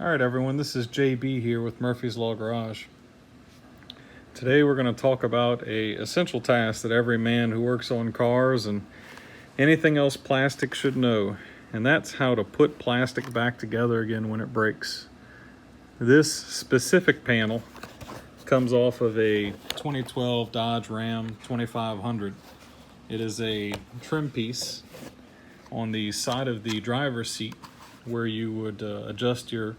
Alright everyone, this is JB here with Murphy's Law Garage. Today we're going to talk about a essential task that every man who works on cars and anything else plastic should know, and that's how to put plastic back together again when it breaks. This specific panel comes off of a 2012 Dodge Ram 2500. It is a trim piece on the side of the driver's seat where you would adjust your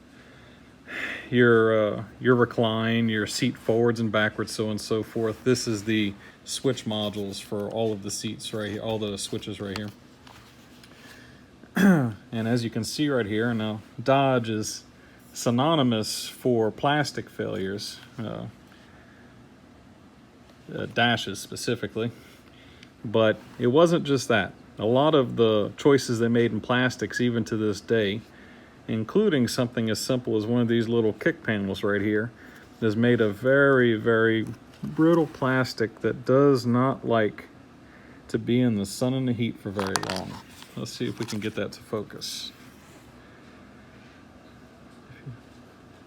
recline, your seat forwards and backwards, so on and so forth. This is the switch modules for all of the seats right here, all the switches right here. And as you can see right here, now Dodge is synonymous for plastic failures, dashes specifically, but it wasn't just that. A lot of the choices they made in plastics, even to this day, including something as simple as one of these little kick panels right here, is made of very, very brittle plastic that does not like to be in the sun and the heat for very long. Let's see if we can get that to focus.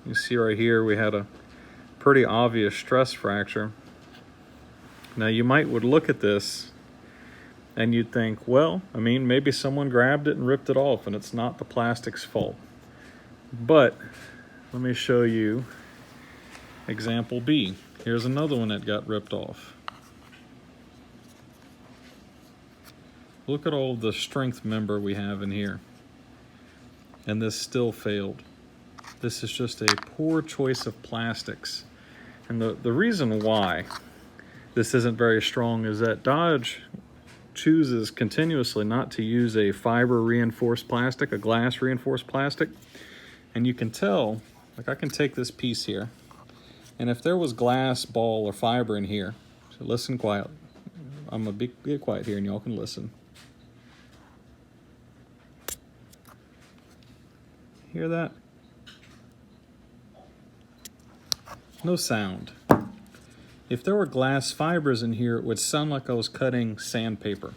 You see right here we had a pretty obvious stress fracture. Now you would look at this and you'd think, well, I mean, maybe someone grabbed it and ripped it off and it's not the plastic's fault. But let me show you example B. Here's another one that got ripped off. Look at all the strength member we have in here. And this still failed. This is just a poor choice of plastics. And the reason why this isn't very strong is that Dodge chooses continuously not to use a fiber reinforced plastic, a glass reinforced plastic. And you can tell, like I can take this piece here, and if there was glass, ball, or fiber in here, so listen quiet. I'm gonna be quiet here and y'all can listen. Hear that? No sound. If there were glass fibers in here, it would sound like I was cutting sandpaper.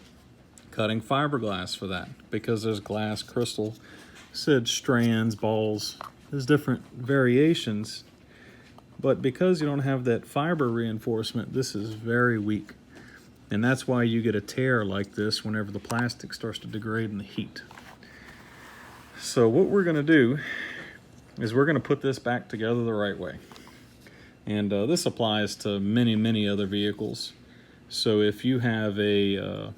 Cutting fiberglass for that, because there's glass, crystal, said strands, balls, there's different variations, but because you don't have that fiber reinforcement, this is very weak, and that's why you get a tear like this whenever the plastic starts to degrade in the heat. So what we're going to do is we're going to put this back together the right way, and this applies to many other vehicles. So if you have a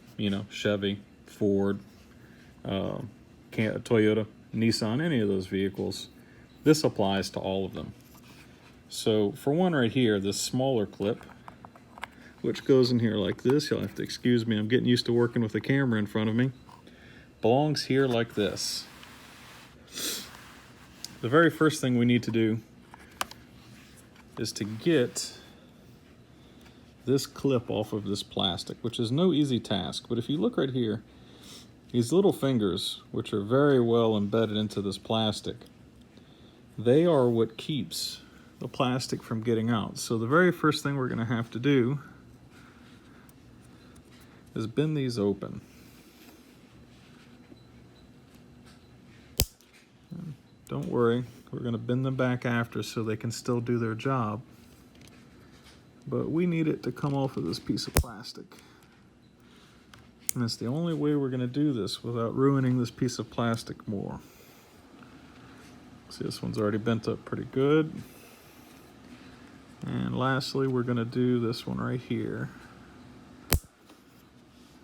Chevy, Ford, Toyota, Nissan, any of those vehicles, this applies to all of them. So for one right here, this smaller clip, which goes in here like this, you'll have to excuse me, I'm getting used to working with a camera in front of me, belongs here like this. The very first thing we need to do is to get this clip off of this plastic, which is no easy task, but if you look right here, these little fingers, which are very well embedded into this plastic, they are what keeps the plastic from getting out. So the very first thing we're going to have to do is bend these open. And don't worry, we're going to bend them back after so they can still do their job. But we need it to come off of this piece of plastic. And it's the only way we're going to do this without ruining this piece of plastic more. See, this one's already bent up pretty good. And lastly, we're going to do this one right here.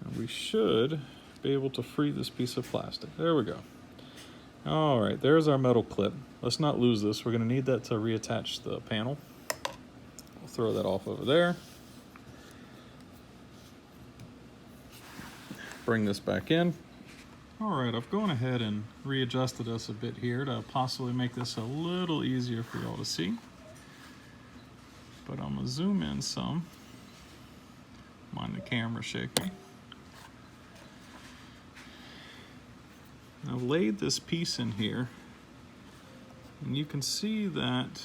And we should be able to free this piece of plastic. There we go. All right, there's our metal clip. Let's not lose this. We're going to need that to reattach the panel. We'll throw that off over there. Bring this back in. All right, I've gone ahead and readjusted us a bit here to possibly make this a little easier for y'all to see. But I'm gonna zoom in some. Mind the camera shaking. I've laid this piece in here, and you can see that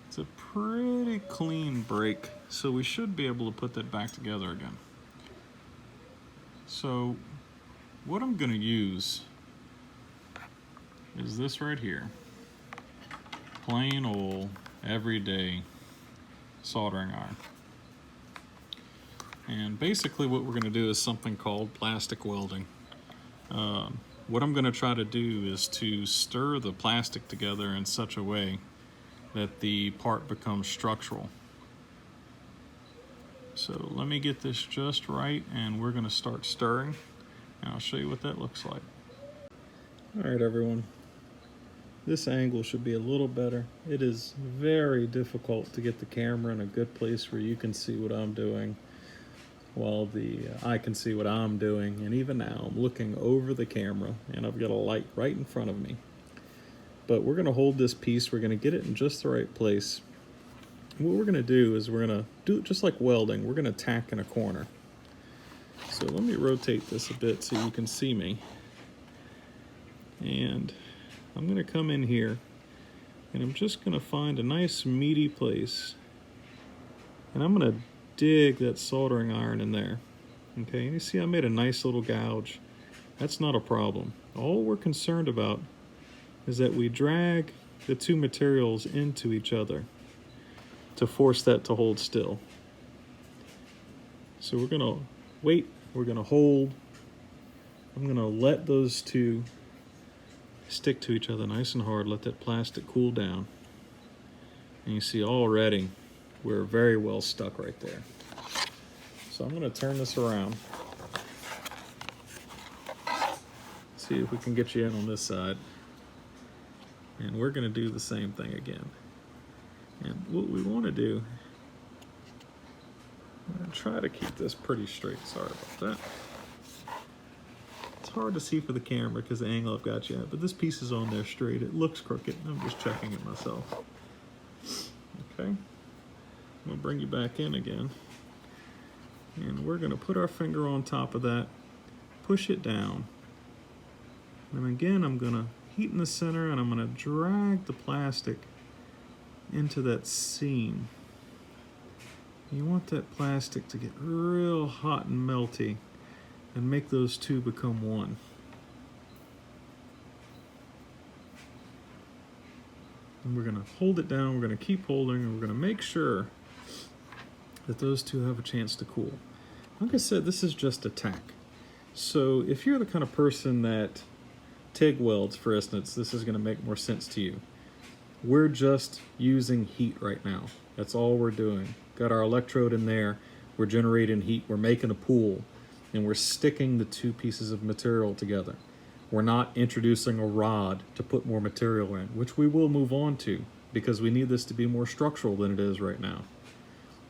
it's a pretty clean break, so we should be able to put that back together again. So what I'm going to use is this right here. plain old, everyday soldering iron. And basically what we're going to do is something called plastic welding. What I'm going to try to do is to stir the plastic together in such a way that the part becomes structural. So let me get this just right, and we're going to start stirring, and I'll show you what that looks like. All right, everyone. This angle should be a little better. It is very difficult to get the camera in a good place where you can see what I'm doing while I can see what I'm doing. And even now I'm looking over the camera and I've got a light right in front of me. But we're gonna hold this piece, we're gonna get it in just the right place. What we're gonna do is we're gonna do it just like welding. We're gonna tack in a corner. So let me rotate this a bit so you can see me. And I'm going to come in here and I'm just going to find a nice meaty place, and I'm going to dig that soldering iron in there. Okay, and you see I made a nice little gouge. That's not a problem. All we're concerned about is that we drag the two materials into each other to force that to hold still. So we're going to wait, we're going to hold. I'm going to let those two stick to each other nice and hard, let that plastic cool down. And you see already we're very well stuck right there. So I'm going to turn this around. See if we can get you in on this side. And we're going to do the same thing again. And what we want to do, I'm going to try to keep this pretty straight. Sorry about that. It's hard to see for the camera because the angle I've got you at, but this piece is on there straight. It looks crooked. I'm just checking it myself. Okay. I'm going to bring you back in again. And we're going to put our finger on top of that, push it down. And again, I'm going to heat in the center and I'm going to drag the plastic into that seam. You want that plastic to get real hot and melty and make those two become one. And we're going to hold it down, we're going to keep holding, and we're going to make sure that those two have a chance to cool. Like I said, this is just a tack. So if you're the kind of person that TIG welds, for instance, this is going to make more sense to you. We're just using heat right now. That's all we're doing. Got our electrode in there, we're generating heat, we're making a pool, and we're sticking the two pieces of material together. We're not introducing a rod to put more material in, which we will move on to because we need this to be more structural than it is right now.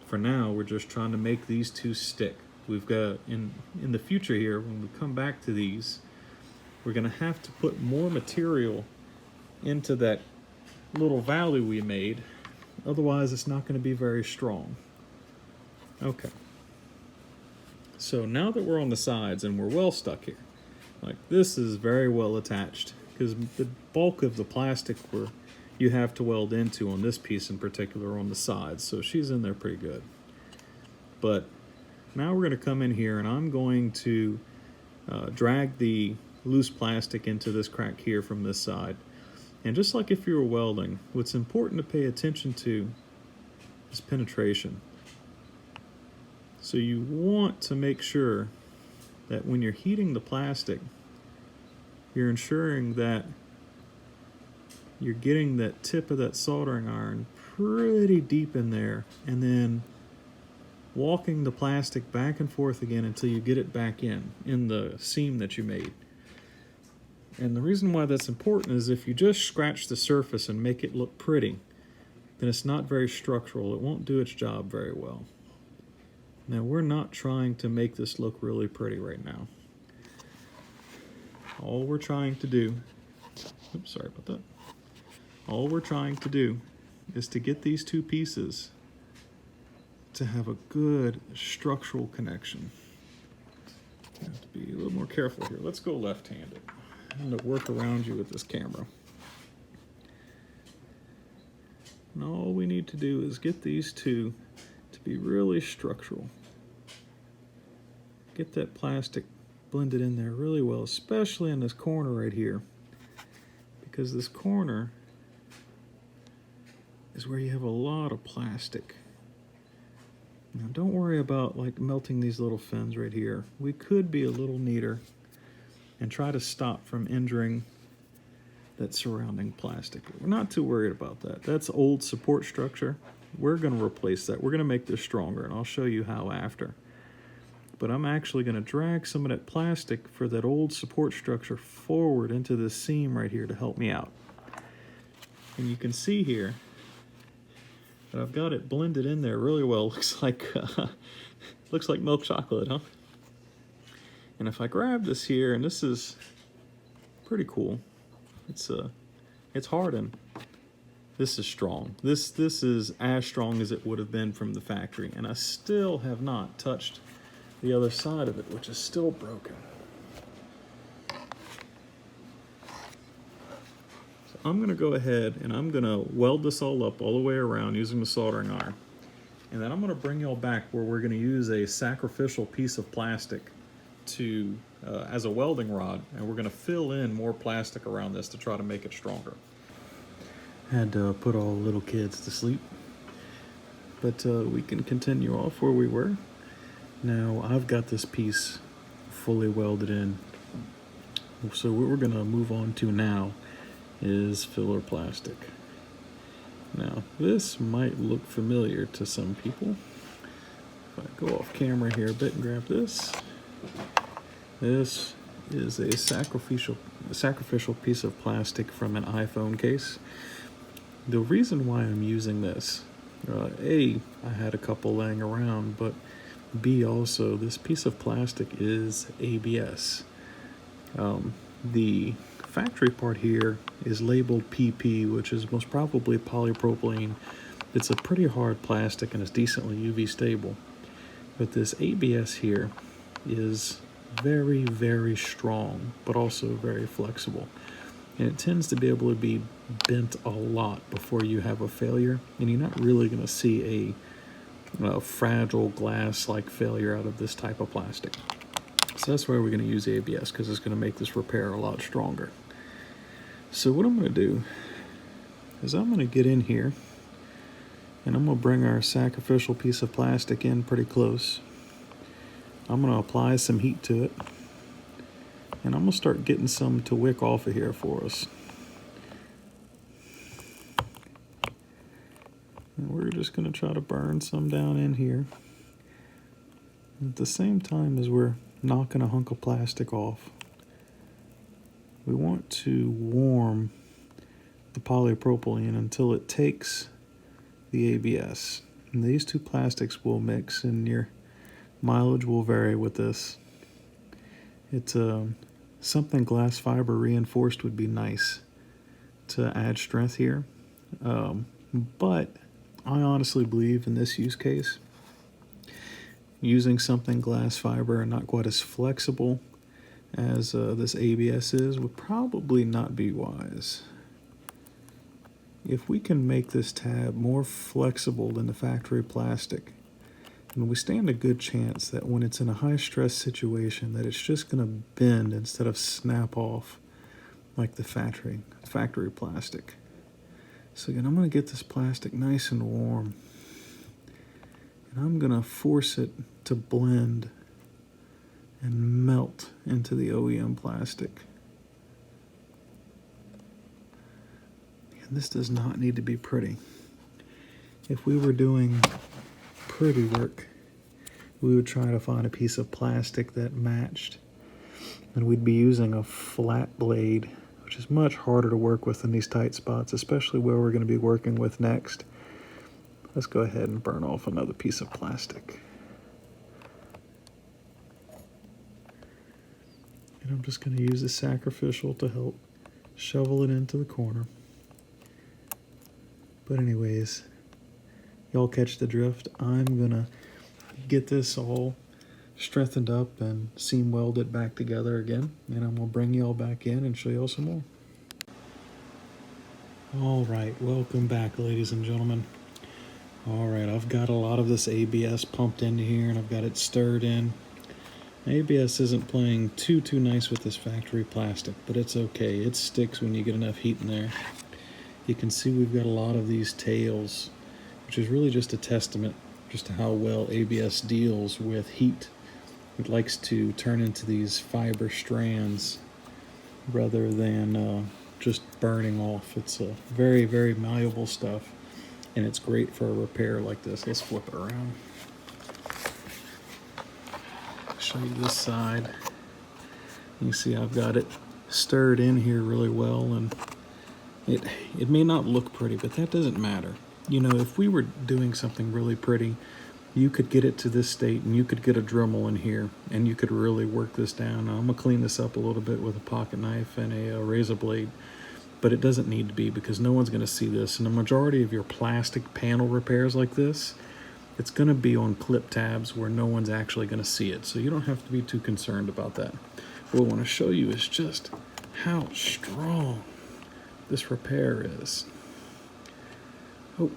For now, we're just trying to make these two stick. We've got, in the future here, when we come back to these, we're gonna have to put more material into that little valley we made. Otherwise, it's not gonna be very strong. Okay. So now that we're on the sides and we're well stuck here, like this is very well attached because the bulk of the plastic you have to weld into on this piece in particular on the sides, so she's in there pretty good. But now we're going to come in here and I'm going to drag the loose plastic into this crack here from this side. And just like if you were welding, what's important to pay attention to is penetration. So you want to make sure that when you're heating the plastic, you're ensuring that you're getting that tip of that soldering iron pretty deep in there and then walking the plastic back and forth again until you get it back in the seam that you made. And the reason why that's important is if you just scratch the surface and make it look pretty, then it's not very structural. It won't do its job very well. Now, we're not trying to make this look really pretty right now. All we're trying to do, oops, sorry about that. All we're trying to do is to get these two pieces to have a good structural connection. I have to be a little more careful here. Let's go left-handed. I'm going to work around you with this camera. And all we need to do is get these two to be really structural. Get that plastic blended in there really well, especially in this corner right here, because this corner is where you have a lot of plastic. Now don't worry about like melting these little fins right here. We could be a little neater and try to stop from injuring that surrounding plastic. We're not too worried about that. That's old support structure. We're going to replace that. We're going to make this stronger, and I'll show you how after. But I'm actually going to drag some of that plastic for that old support structure forward into this seam right here to help me out. And you can see here that I've got it blended in there really well. Looks like milk chocolate, huh? And if I grab this here, and this is pretty cool. It's hardened. This is strong. This is as strong as it would have been from the factory, and I still have not touched the other side of it, which is still broken. So I'm gonna go ahead and I'm gonna weld this all up all the way around using the soldering iron. And then I'm gonna bring y'all back where we're gonna use a sacrificial piece of plastic to as a welding rod, and we're gonna fill in more plastic around this to try to make it stronger. Had to put all the little kids to sleep, but we can continue off where we were. Now I've got this piece fully welded in, so what we're gonna move on to now is filler plastic. Now this might look familiar to some people. If I go off camera here a bit and grab this, this is a sacrificial piece of plastic from an iPhone case. The reason why I'm using this, A, I had a couple laying around, but B, also, this piece of plastic is ABS. The factory part here is labeled PP, which is most probably polypropylene. It's a pretty hard plastic and it's decently UV stable. But this ABS here is very, very strong, but also very flexible. And it tends to be able to be bent a lot before you have a failure, and you're not really going to see a fragile glass-like failure out of this type of plastic. So that's why we're going to use ABS, because it's going to make this repair a lot stronger. So what I'm going to do is I'm going to get in here, and I'm going to bring our sacrificial piece of plastic in pretty close. I'm going to apply some heat to it, and I'm going to start getting some to wick off of here for us. And we're just going to try to burn some down in here. At the same time as we're knocking a hunk of plastic off, we want to warm the polypropylene until it takes the ABS. And these two plastics will mix, and your mileage will vary with this. It's something glass fiber reinforced would be nice to add strength here. But I honestly believe in this use case, using something glass fiber and not quite as flexible as this ABS is would probably not be wise. If we can make this tab more flexible than the factory plastic, and we stand a good chance that when it's in a high stress situation that it's just going to bend instead of snap off like the factory plastic. So again, I'm going to get this plastic nice and warm, and I'm going to force it to blend and melt into the OEM plastic. And this does not need to be pretty. If we were doing pretty work, we would try to find a piece of plastic that matched, and we'd be using a flat blade, which is much harder to work with in these tight spots, especially where we're going to be working with next. Let's go ahead and burn off another piece of plastic. And I'm just going to use the sacrificial to help shovel it into the corner. But anyways, y'all catch the drift. I'm going to get this all strengthened up and seam welded back together again, and I'm going to bring y'all back in and show y'all some more. Alright, welcome back, ladies and gentlemen. Alright, I've got a lot of this ABS pumped into here, and I've got it stirred in. ABS isn't playing too nice with this factory plastic, but it's okay. It sticks when you get enough heat in there. You can see we've got a lot of these tails, which is really just a testament just to how well ABS deals with heat. It likes to turn into these fiber strands rather than just burning off. It's a very, very malleable stuff, and it's great for a repair like this. Let's flip it around. Show you this side. You see I've got it stirred in here really well, and it may not look pretty, but that doesn't matter. You know, if we were doing something really pretty, you could get it to this state and you could get a Dremel in here and you could really work this down. Now, I'm gonna clean this up a little bit with a pocket knife and a razor blade, but it doesn't need to be because no one's gonna see this. And the majority of your plastic panel repairs like this, it's gonna be on clip tabs where no one's actually gonna see it. So you don't have to be too concerned about that. What I wanna show you is just how strong this repair is. Oh,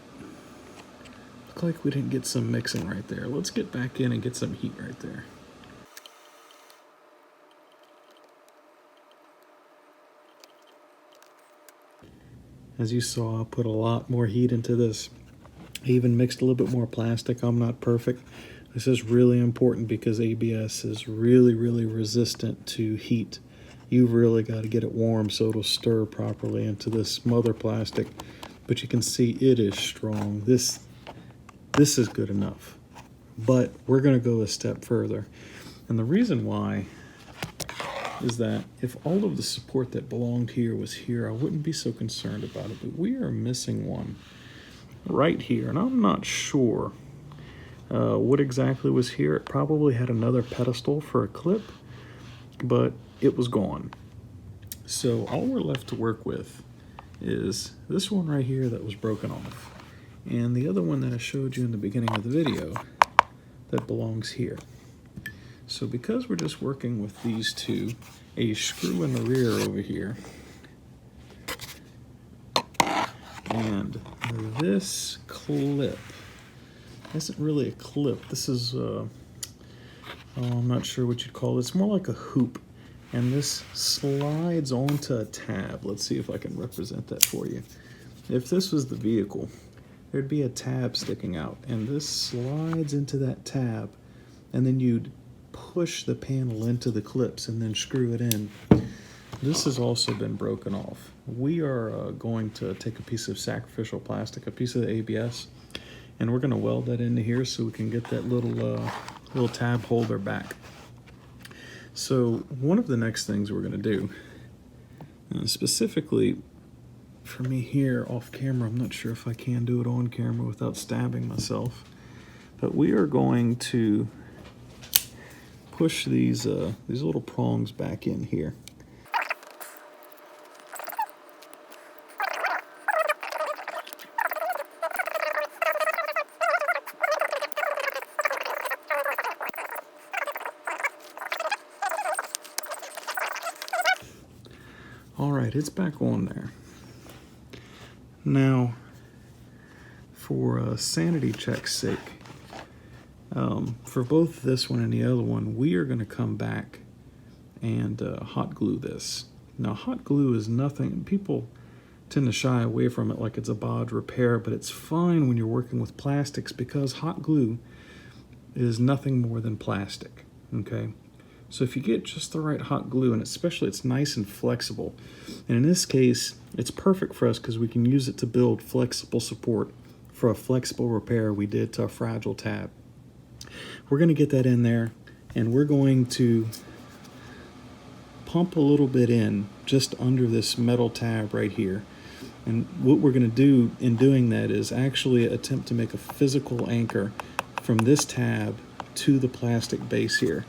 look like we didn't get some mixing right there. Let's get back in and get some heat right there. As you saw, I put a lot more heat into this. I even mixed a little bit more plastic. I'm not perfect. This is really important because ABS is really, really resistant to heat. You've really got to get it warm so it'll stir properly into this mother plastic. But you can see it is strong. This is good enough. But we're going to go a step further. And the reason why is that if all of the support that belonged here was here, I wouldn't be so concerned about it. But we are missing one right here. And I'm not sure what exactly was here. It probably had another pedestal for a clip, but it was gone. So all we're left to work with is this one right here that was broken off, and the other one that I showed you in the beginning of the video that belongs here. So because we're just working with these two, a screw in the rear over here, and this clip isn't really a clip. This is, I'm not sure what you'd call it. It's more like a hoop. And this slides onto a tab. Let's see if I can represent that for you. If this was the vehicle, there'd be a tab sticking out, and this slides into that tab, and then you'd push the panel into the clips and then screw it in. This has also been broken off. We are going to take a piece of sacrificial plastic, a piece of the ABS, and we're gonna weld that into here so we can get that little tab holder back. So one of the next things we're going to do, specifically for me here off camera, I'm not sure if I can do it on camera without stabbing myself, but we are going to push these little prongs back in here. All right, it's back on there. Now, for sanity check's sake, for both this one and the other one, we are going to come back and hot glue this. Now, hot glue is nothing. People tend to shy away from it like it's a bod repair, but it's fine when you're working with plastics because hot glue is nothing more than plastic, okay? So if you get just the right hot glue, and especially it's nice and flexible, and in this case, it's perfect for us because we can use it to build flexible support for a flexible repair we did to a fragile tab. We're going to get that in there, and we're going to pump a little bit in just under this metal tab right here. And what we're going to do in doing that is actually attempt to make a physical anchor from this tab to the plastic base here.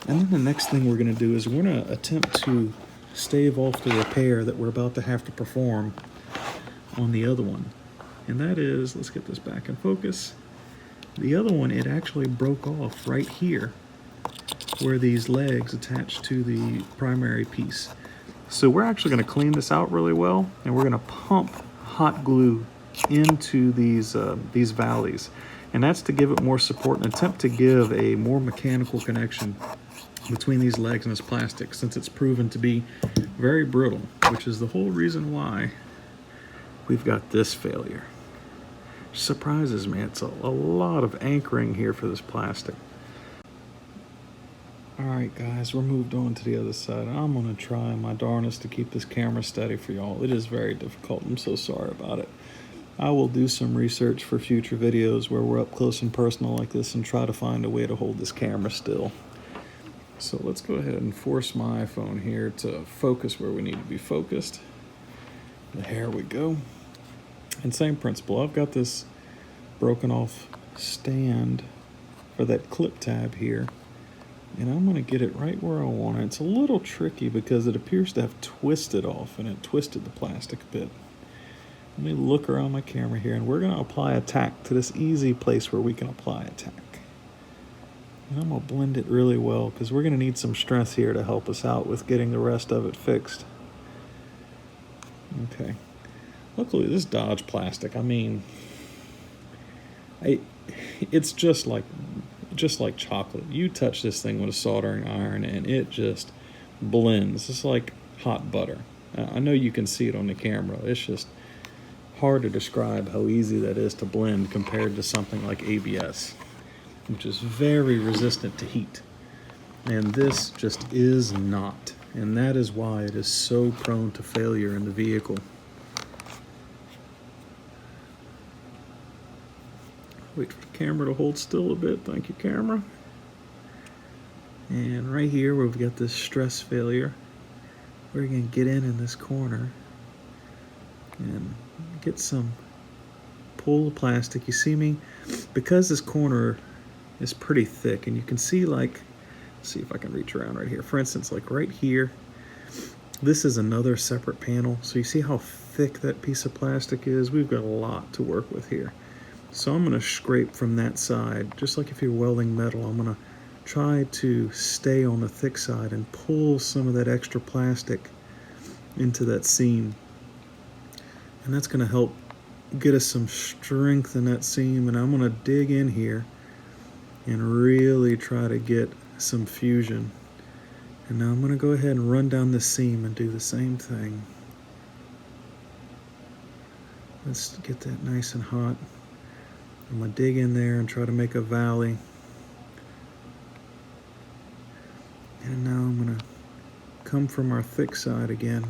And then the next thing we're going to do is we're going to attempt to stave off the repair that we're about to have to perform on the other one. And that is, let's get this back in focus. The other one, it actually broke off right here where these legs attach to the primary piece. So we're actually going to clean this out really well, and we're going to pump hot glue into these valleys. And that's to give it more support and attempt to give a more mechanical connection between these legs and this plastic, since it's proven to be very brittle, which is the whole reason why we've got this failure. Surprises me. It's a lot of anchoring here for this plastic. Alright guys, we're moved on to the other side. I'm going to try my darnest to keep this camera steady for y'all. It is very difficult. I'm so sorry about it. I will do some research for future videos where we're up close and personal like this and try to find a way to hold this camera still. So let's go ahead and force my iPhone here to focus where we need to be focused. There we go. And same principle. I've got this broken off stand for that clip tab here. And I'm going to get it right where I want it. It's a little tricky because it appears to have twisted off, and it twisted the plastic a bit. Let me look around my camera here, and we're going to apply a tack to this easy place where we can apply a tack. And I'm going to blend it really well because we're going to need some strength here to help us out with getting the rest of it fixed. Okay. Luckily, this Dodge plastic, I mean, it's just like chocolate. You touch this thing with a soldering iron and it just blends. It's like hot butter. I know you can see it on the camera. It's just hard to describe how easy that is to blend compared to something like ABS, which is very resistant to heat. And this just is not. And that is why it is so prone to failure in the vehicle. Wait for the camera to hold still a bit. Thank you, camera. And right here where we've got this stress failure, we're going to get in this corner and get some pull the plastic. You see me? Because this corner is pretty thick, and you can see, like, let's see if I can reach around right here. For instance, like right here, this is another separate panel. So you see how thick that piece of plastic is? We've got a lot to work with here. So I'm going to scrape from that side, just like if you're welding metal. I'm going to try to stay on the thick side and pull some of that extra plastic into that seam. And that's going to help get us some strength in that seam. And I'm going to dig in here and really try to get some fusion. And now I'm going to go ahead and run down the seam and do the same thing. Let's get that nice and hot. I'm going to dig in there and try to make a valley. And now I'm going to come from our thick side again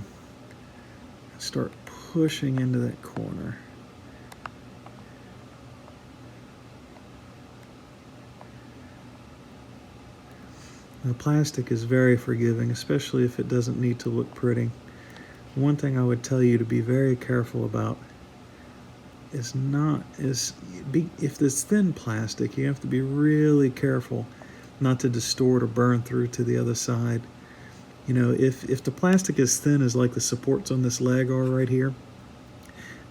and start pushing into that corner. The plastic is very forgiving, especially if it doesn't need to look pretty. One thing I would tell you to be very careful about is if it's thin plastic, you have to be really careful not to distort or burn through to the other side. You know, if the plastic is thin as like the supports on this leg are right here,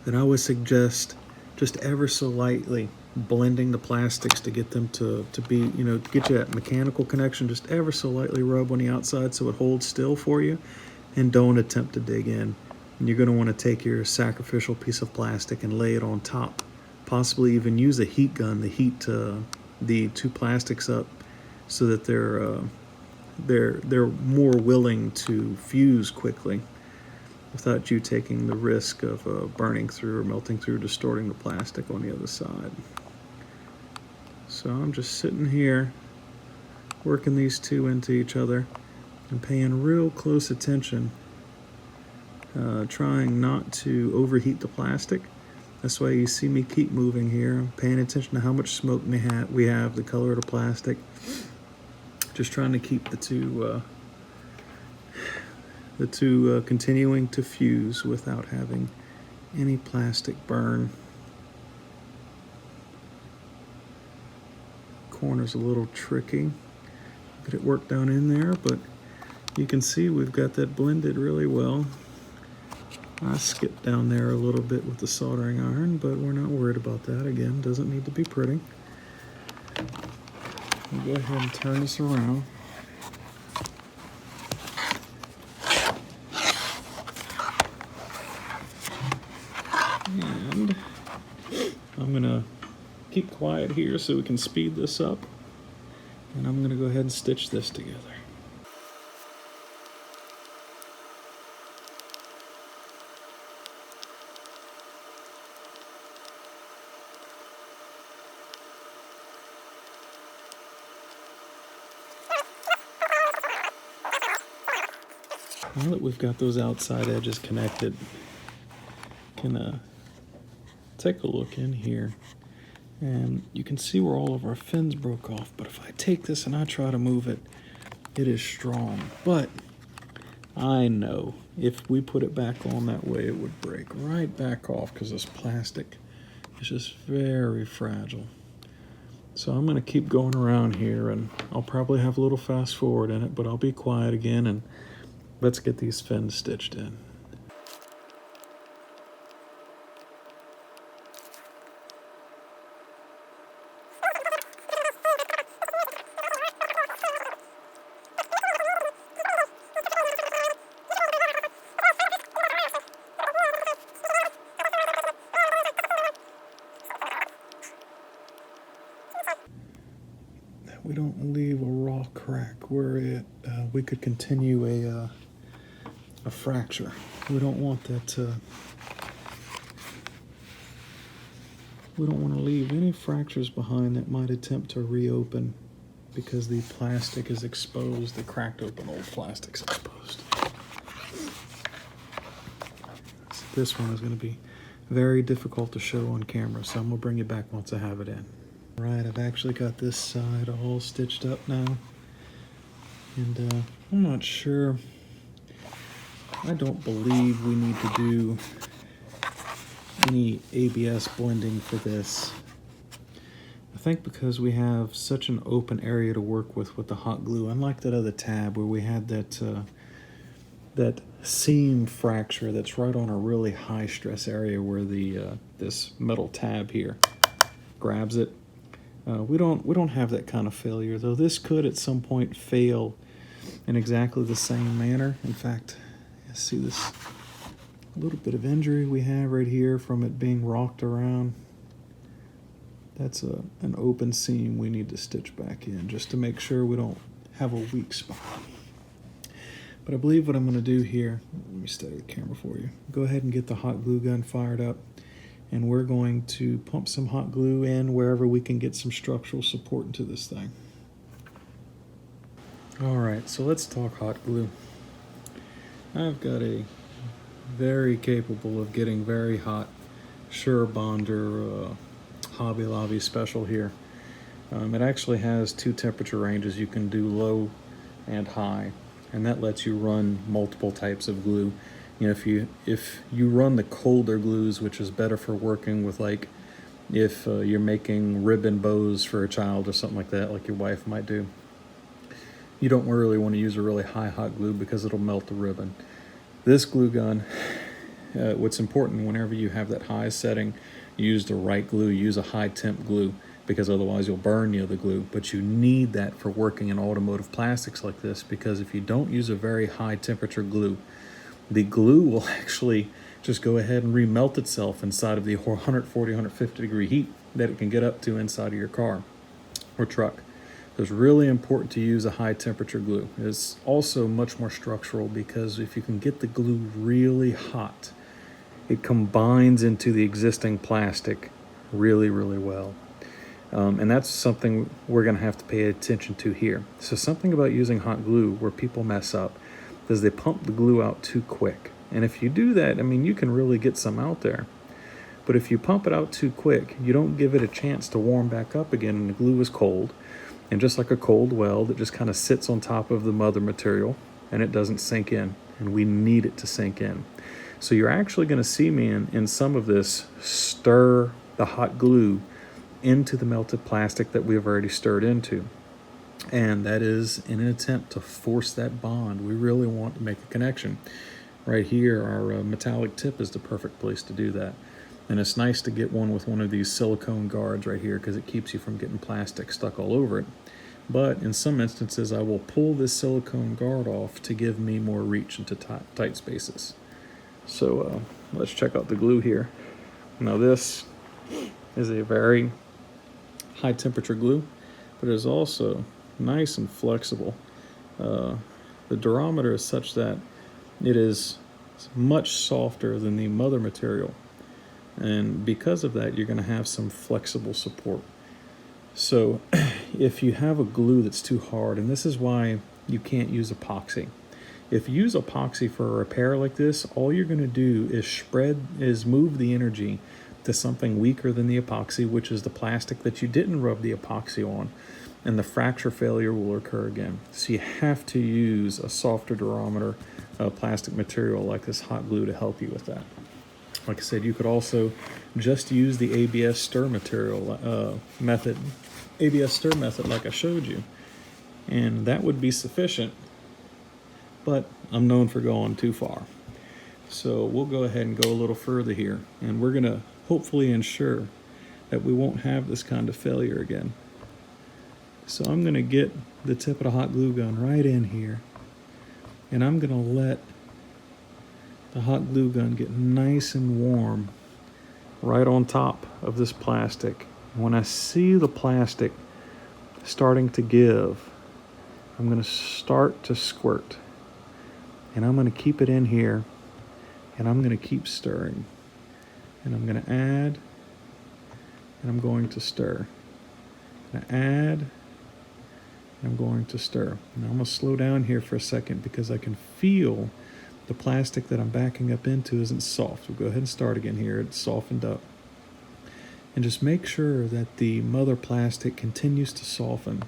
then I would suggest just ever so lightly blending the plastics to get them to be, you know, get you that mechanical connection. Just ever so lightly rub on the outside so it holds still for you, and don't attempt to dig in. And you're going to want to take your sacrificial piece of plastic and lay it on top. Possibly even use a heat gun to heat the two plastics up so that they're more willing to fuse quickly without you taking the risk of burning through or melting through, distorting the plastic on the other side. So I'm just sitting here working these two into each other and paying real close attention. Trying not to overheat the plastic. That's why you see me keep moving here. I'm paying attention to how much smoke we have, the color of the plastic. Just trying to keep the two continuing to fuse without having any plastic burn. Corner's a little tricky. Get it worked down in there, but you can see we've got that blended really well. I skipped down there a little bit with the soldering iron, but we're not worried about that. Again, doesn't need to be pretty. We'll go ahead and turn this around. And I'm going to keep quiet here so we can speed this up. And I'm going to go ahead and stitch this together. Now that we've got those outside edges connected, can take a look in here, and you can see where all of our fins broke off. But if I take this and I try to move it, it is strong. But I know if we put it back on that way, it would break right back off because this plastic is just very fragile. So I'm going to keep going around here, and I'll probably have a little fast forward in it, but I'll be quiet again, and let's get these fins stitched in. We don't leave a raw crack where we could continue a fracture. We don't want that. We don't want to leave any fractures behind that might attempt to reopen because the plastic is exposed. The cracked open old plastic's exposed. So this one is going to be very difficult to show on camera, so I'm going to bring it back once I have it in. Right, I've actually got this side all stitched up now, and I'm not sure. I don't believe we need to do any ABS blending for this. I think because we have such an open area to work with the hot glue, unlike that other tab where we had that seam fracture that's right on a really high stress area where the this metal tab here grabs it. We don't have that kind of failure, though this could at some point fail in exactly the same manner. In fact, you see this little bit of injury we have right here from it being rocked around. That's an open seam we need to stitch back in just to make sure we don't have a weak spot. But I believe what I'm going to do here, let me steady the camera for you. Go ahead and get the hot glue gun fired up. And we're going to pump some hot glue in wherever we can get some structural support into this thing. All right, so let's talk hot glue. I've got a very capable of getting very hot Sure Bonder Hobby Lobby special here. It actually has two temperature ranges. You can do low and high, and that lets you run multiple types of glue. You know, if you run the colder glues, which is better for working with, like if you're making ribbon bows for a child or something like that, like your wife might do, you don't really want to use a really high hot glue because it'll melt the ribbon. This glue gun, what's important whenever you have that high setting, use the right glue, use a high temp glue, because otherwise you'll burn the glue. But you need that for working in automotive plastics like this, because if you don't use a very high temperature glue, the glue will actually just go ahead and remelt itself inside of the 140, 150 degree heat that it can get up to inside of your car or truck. So it's really important to use a high temperature glue. It's also much more structural because if you can get the glue really hot, it combines into the existing plastic really, really well. And that's something we're going to have to pay attention to here. So something about using hot glue where people mess up is they pump the glue out too quick. And if you do that, I mean, you can really get some out there. But if you pump it out too quick, you don't give it a chance to warm back up again, and the glue is cold. And just like a cold weld, it just kind of sits on top of the mother material and it doesn't sink in. And we need it to sink in. So you're actually going to see me in some of this stir the hot glue into the melted plastic that we've already stirred into. And that is in an attempt to force that bond. We really want to make a connection. Right here, our metallic tip is the perfect place to do that. And it's nice to get one with one of these silicone guards right here because it keeps you from getting plastic stuck all over it. But in some instances, I will pull this silicone guard off to give me more reach into tight spaces. So let's check out the glue here. Now this is a very high temperature glue, but it is also nice and flexible. The durometer is such that it is much softer than the mother material, and because of that you're going to have some flexible support. So if you have a glue that's too hard, and this is why you can't use epoxy. If you use epoxy for a repair like this, all you're going to do is move the energy to something weaker than the epoxy, which is the plastic that you didn't rub the epoxy on, and the fracture failure will occur again. So you have to use a softer durometer plastic material like this hot glue to help you with that. Like I said, you could also just use the ABS stir material method like I showed you, and that would be sufficient, but I'm known for going too far. So we'll go ahead and go a little further here, and we're gonna hopefully ensure that we won't have this kind of failure again. So I'm gonna get the tip of the hot glue gun right in here, and I'm gonna let the hot glue gun get nice and warm right on top of this plastic. When I see the plastic starting to give, I'm going to start to squirt, and I'm going to keep it in here, and I'm going to keep stirring, and I'm going to add, and I'm going to stir, and add, and I'm going to stir. Now I'm going to slow down here for a second because I can feel the plastic that I'm backing up into isn't soft. We'll go ahead and start again here. It's softened up. And just make sure that the mother plastic continues to soften.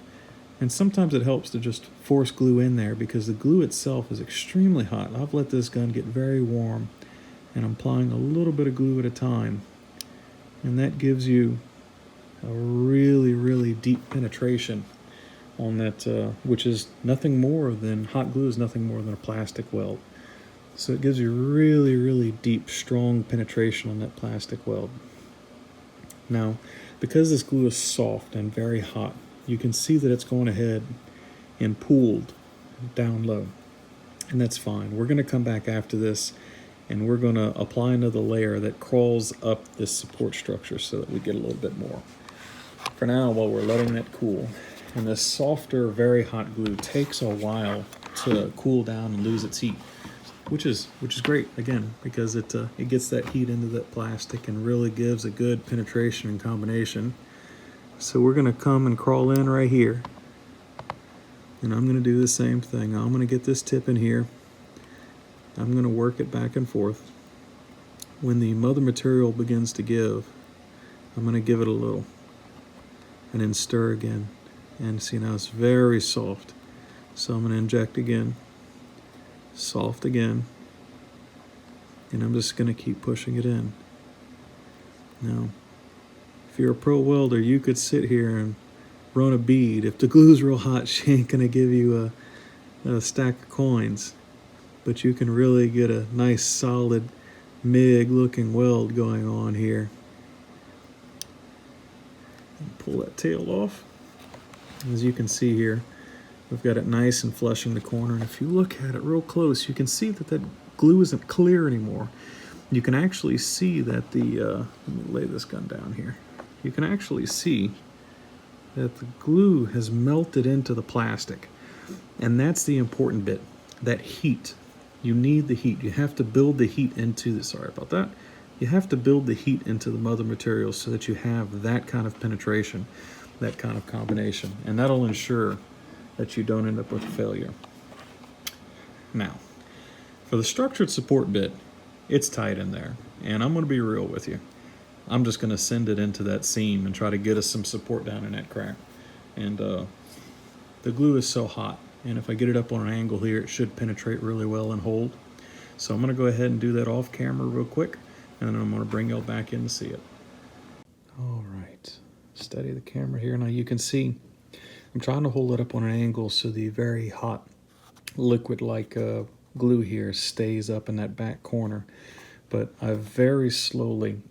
And sometimes it helps to just force glue in there because the glue itself is extremely hot. I've let this gun get very warm, and I'm applying a little bit of glue at a time. And that gives you a really, really deep penetration on that, which is nothing more than, hot glue is nothing more than a plastic weld. So it gives you really, really deep, strong penetration on that plastic weld. Now, because this glue is soft and very hot, you can see that it's going ahead and pooled down low. And that's fine. We're going to come back after this, and we're going to apply another layer that crawls up this support structure so that we get a little bit more. For now, while we're letting that cool, and this softer, very hot glue takes a while to cool down and lose its heat. Which is great, again, because it gets that heat into that plastic and really gives a good penetration and combination. So we're going to come and crawl in right here, and I'm going to do the same thing. I'm going to get this tip in here. I'm going to work it back and forth. When the mother material begins to give, I'm going to give it a little, and then stir again. And see, now it's very soft. So I'm going to inject again. Soft again, and I'm just going to keep pushing it in. Now, if you're a pro welder, you could sit here and run a bead. If the glue's real hot, she ain't going to give you a stack of coins, but you can really get a nice solid MIG looking weld going on here. And pull that tail off. As you can see here, we've got it nice and flush in the corner, and if you look at it real close, you can see that that glue isn't clear anymore. You can actually see that the, let me lay this gun down here. You can actually see that the glue has melted into the plastic, and that's the important bit, that heat. You need the heat. You have to build the heat into the, sorry about that. You have to build the heat into the mother material so that you have that kind of penetration, that kind of combination, and that'll ensure that you don't end up with failure. Now, for the structured support bit, it's tight in there, and I'm going to be real with you. I'm just going to send it into that seam and try to get us some support down in that crack. And the glue is so hot, and if I get it up on an angle here, it should penetrate really well and hold. So I'm going to go ahead and do that off camera real quick, and then I'm going to bring y'all back in to see it. All right, steady the camera here. Now you can see I'm trying to hold it up on an angle so the very hot liquid-like glue here stays up in that back corner. But I've very slowly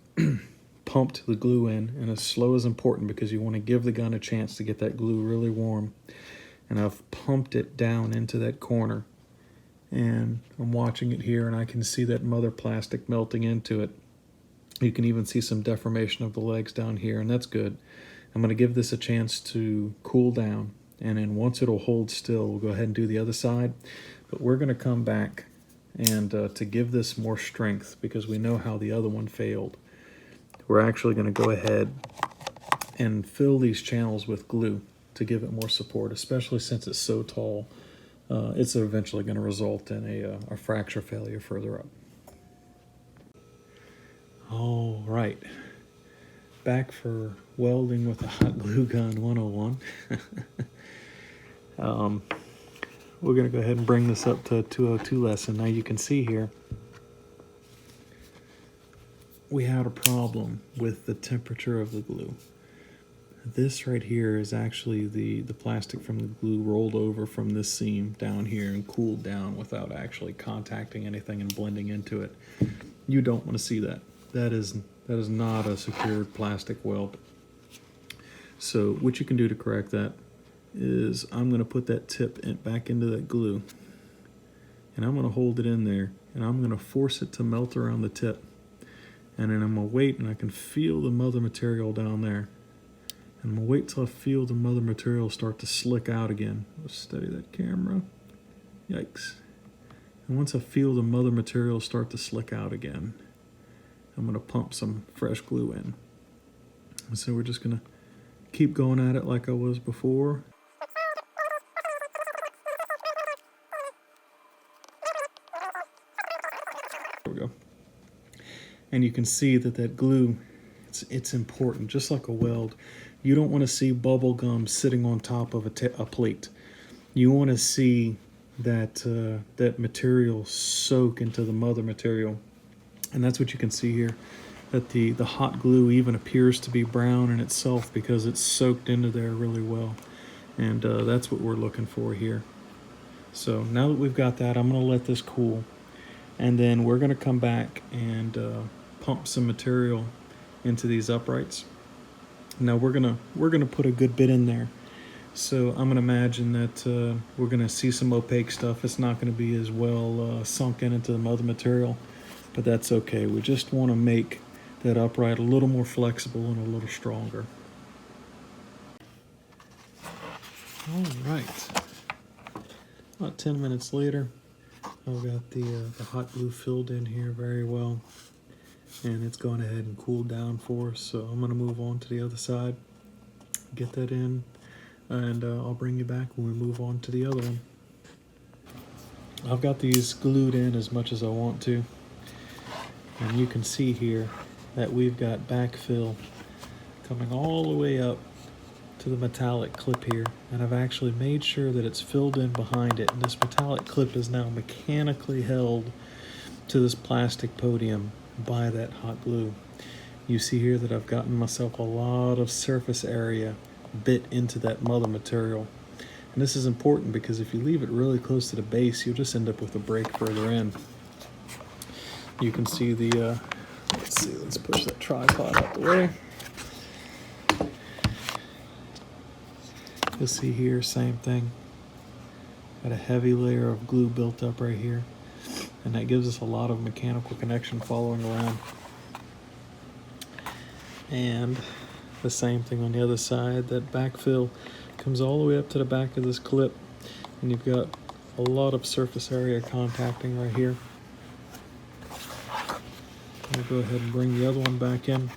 pumped the glue in, and as slow is important because you want to give the gun a chance to get that glue really warm. And I've pumped it down into that corner, and I'm watching it here, and I can see that mother plastic melting into it. You can even see some deformation of the legs down here, and that's good. I'm going to give this a chance to cool down, and then once it'll hold still, we'll go ahead and do the other side. But we're going to come back and to give this more strength, because we know how the other one failed. We're actually going to go ahead and fill these channels with glue to give it more support, especially since it's so tall. it's eventually going to result in a fracture failure further up. All right, back for welding with a hot glue gun 101. We're going to go ahead and bring this up to a 202 lesson. Now you can see here, we had a problem with the temperature of the glue. This right here is actually the plastic from the glue rolled over from this seam down here and cooled down without actually contacting anything and blending into it. You don't want to see that. That is not a secured plastic weld. So what you can do to correct that is I'm going to put that tip back into that glue, and I'm going to hold it in there, and I'm going to force it to melt around the tip. And then I'm going to wait, and I can feel the mother material down there. And I'm going to wait till I feel the mother material start to slick out again. Let's steady that camera. Yikes. And once I feel the mother material start to slick out again, I'm going to pump some fresh glue in. And so we're just going to keep going at it like I was before. There we go. And you can see that glue, it's important, just like a weld. You don't want to see bubble gum sitting on top of a plate. You want to see that material soak into the mother material. And that's what you can see here, that the hot glue even appears to be brown in itself because it's soaked into there really well. And that's what we're looking for here. So now that we've got that, I'm going to let this cool. And then we're going to come back and pump some material into these uprights. Now we're gonna put a good bit in there. So I'm gonna imagine that we're gonna see some opaque stuff. It's not gonna be as well sunk into the mother material, but that's okay. We just want to make that upright a little more flexible and a little stronger. All right. About 10 minutes later, I've got the hot glue filled in here very well. And it's gone ahead and cooled down for us, so I'm going to move on to the other side, get that in, and I'll bring you back when we move on to the other one. I've got these glued in as much as I want to, and you can see here that we've got backfill coming all the way up to the metallic clip here, and I've actually made sure that it's filled in behind it, and this metallic clip is now mechanically held to this plastic podium by that hot glue. You see here that I've gotten myself a lot of surface area bit into that mother material. And this is important because if you leave it really close to the base, you'll just end up with a break further in. You can see the, let's push that tripod out the way. You'll see here, same thing. Got a heavy layer of glue built up right here. And that gives us a lot of mechanical connection following around. And the same thing on the other side. That backfill comes all the way up to the back of this clip, and you've got a lot of surface area contacting right here. I'll go ahead and bring the other one back in.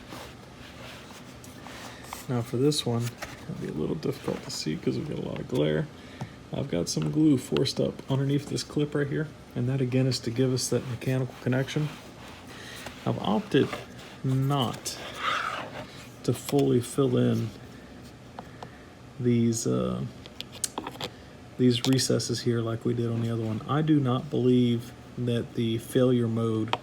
Now for this one, it'll be a little difficult to see because we've got a lot of glare. I've got some glue forced up underneath this clip right here, and that again is to give us that mechanical connection. I've opted not to fully fill in these recesses here like we did on the other one. I do not believe that the failure mode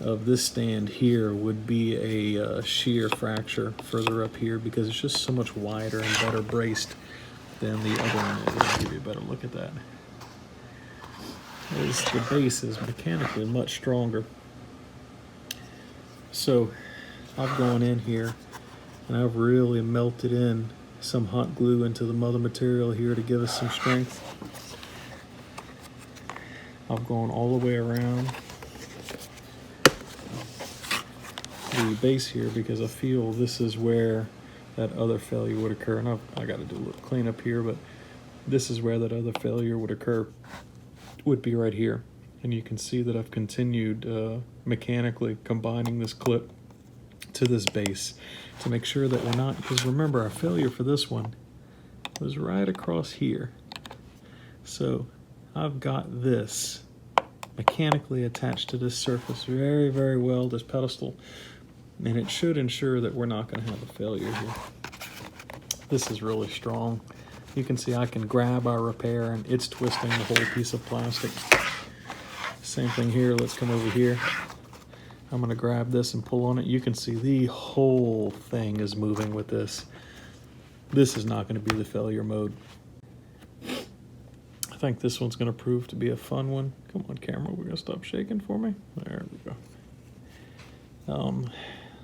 of this stand here would be a shear fracture further up here because it's just so much wider and better braced than the other one. I'll give you a better look at that. The base is mechanically much stronger. So I've gone in here and I've really melted in some hot glue into the mother material here to give us some strength. I've gone all the way around the base here because I feel this is where that other failure would occur. And I got to do a little cleanup here, but this is where that other failure would occur, would be right here. And you can see that I've continued mechanically combining this clip to this base to make sure that we're not, because remember our failure for this one was right across here. So I've got this mechanically attached to this surface very, very well, this pedestal, and it should ensure that we're not going to have a failure here. This is really strong. You can see I can grab our repair and it's twisting the whole piece of plastic. Same thing here. Let's come over here. I'm going to grab this and pull on it. You can see the whole thing is moving with this. This is not going to be the failure mode. I think this one's going to prove to be a fun one. Come on, camera. We're going to stop shaking for me. There we go.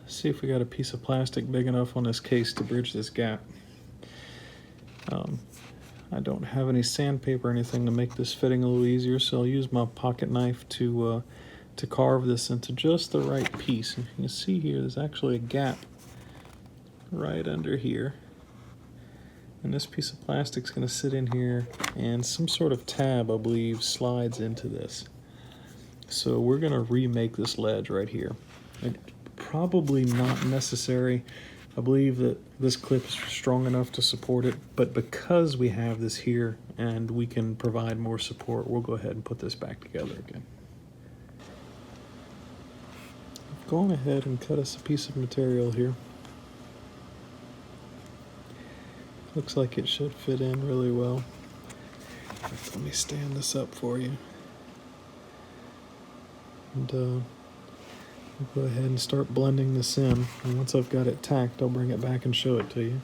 See if we got a piece of plastic big enough on this case to bridge this gap. I don't have any sandpaper or anything to make this fitting a little easier, so I'll use my pocket knife to carve this into just the right piece. And you can see here, there's actually a gap right under here. And this piece of plastic's going to sit in here, and some sort of tab, I believe, slides into this. So we're going to remake this ledge right here. It's probably not necessary. I believe that this clip is strong enough to support it, but because we have this here and we can provide more support, we'll go ahead and put this back together again. I've gone ahead and cut us a piece of material here. Looks like it should fit in really well. Let me stand this up for you. And I'll go ahead and start blending this in. And once I've got it tacked, I'll bring it back and show it to you.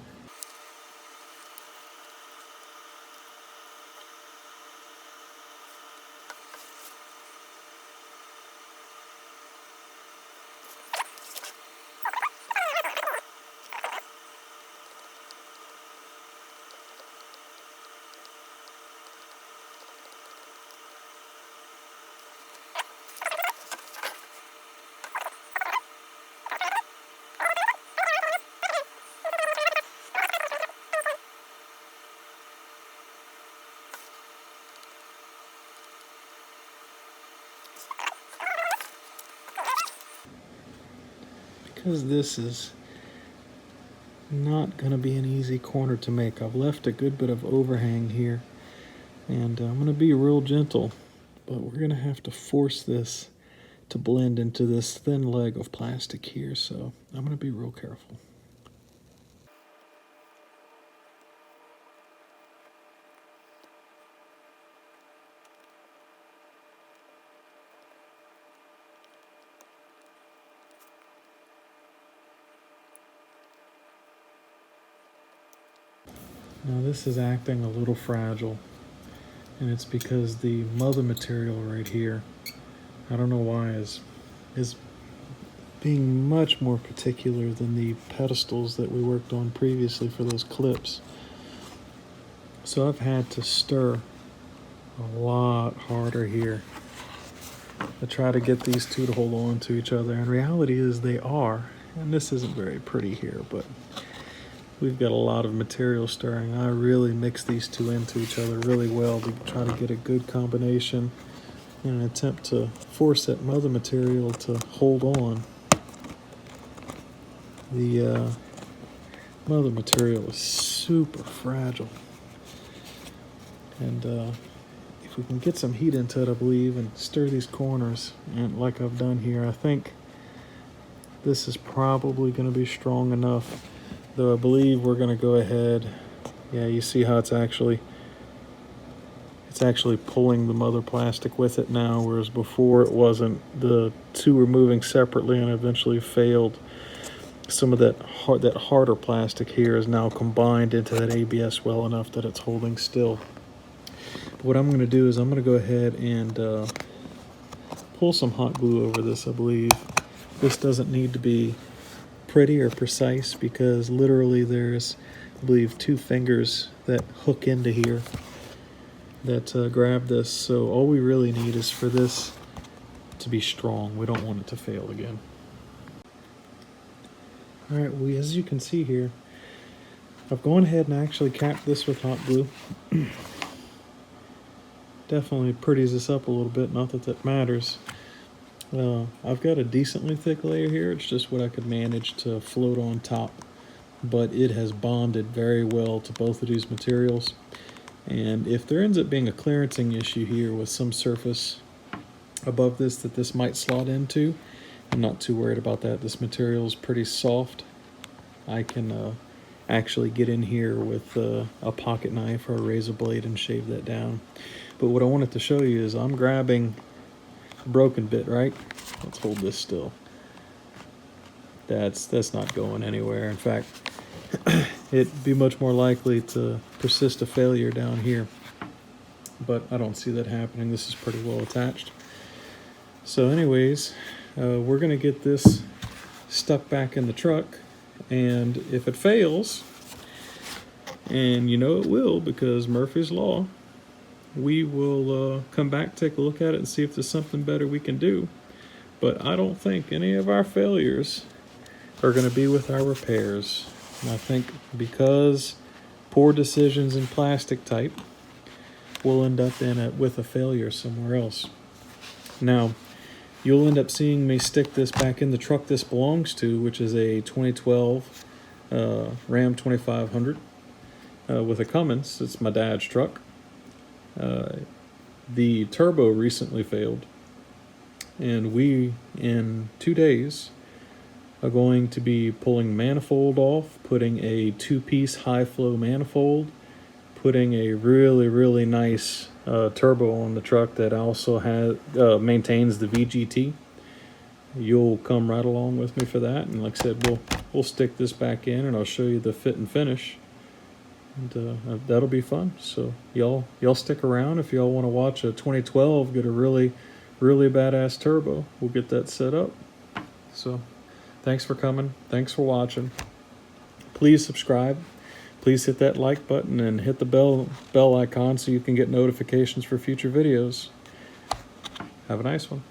Because this is not going to be an easy corner to make, I've left a good bit of overhang here, and I'm going to be real gentle, but we're going to have to force this to blend into this thin leg of plastic here, so I'm going to be real careful. Now this is acting a little fragile, and it's because the mother material right here, I don't know why, is being much more particular than the pedestals that we worked on previously for those clips. So I've had to stir a lot harder here to try to get these two to hold on to each other. And reality is they are, and this isn't very pretty here, but we've got a lot of material stirring. I really mix these two into each other really well to try to get a good combination in an attempt to force that mother material to hold on. The mother material is super fragile. And if we can get some heat into it, I believe, and stir these corners, and like I've done here, I think this is probably going to be strong enough. Though I believe we're going to go ahead. Yeah, you see how it's actually pulling the mother plastic with it now, whereas before it wasn't. The two were moving separately and eventually failed. Some of that harder plastic here is now combined into that ABS well enough that it's holding still. But what I'm going to do is I'm going to go ahead and pull some hot glue over this, I believe. This doesn't need to be pretty or precise because literally there's, I believe, 2 fingers that hook into here that grab this. So all we really need is for this to be strong. We don't want it to fail again. All right, as you can see here, I've gone ahead and actually capped this with hot glue. Definitely pretties this up a little bit, not that that matters. I've got a decently thick layer here. It's just what I could manage to float on top, but it has bonded very well to both of these materials. And if there ends up being a clearancing issue here with some surface above this that this might slot into, I'm not too worried about that. This material is pretty soft. I can actually get in here with a pocket knife or a razor blade and shave that down. But what I wanted to show you is I'm grabbing a broken bit, right? Let's hold this still. That's not going anywhere. In fact, it'd be much more likely to persist a failure down here. But I don't see that happening. This is pretty well attached. So anyways, we're gonna get this stuck back in the truck, and if it fails, and you know it will because Murphy's Law, we will come back, take a look at it, and see if there's something better we can do. But I don't think any of our failures are going to be with our repairs. And I think because poor decisions in plastic type, we'll end up with a failure somewhere else. Now, you'll end up seeing me stick this back in the truck this belongs to, which is a 2012 Ram 2500 with a Cummins. It's my dad's truck. The turbo recently failed, and we, in 2 days, are going to be pulling manifold off, putting a 2-piece high-flow manifold, putting a really nice turbo on the truck that also has maintains the VGT. You'll come right along with me for that, and like I said, we'll stick this back in, and I'll show you the fit and finish, and that'll be fun. So y'all stick around if y'all want to watch a 2012 get a really badass turbo. We'll get that set up. So thanks for coming. Thanks for watching. Please subscribe. Please hit that like button and hit the bell icon so you can get notifications for future videos. Have a nice one.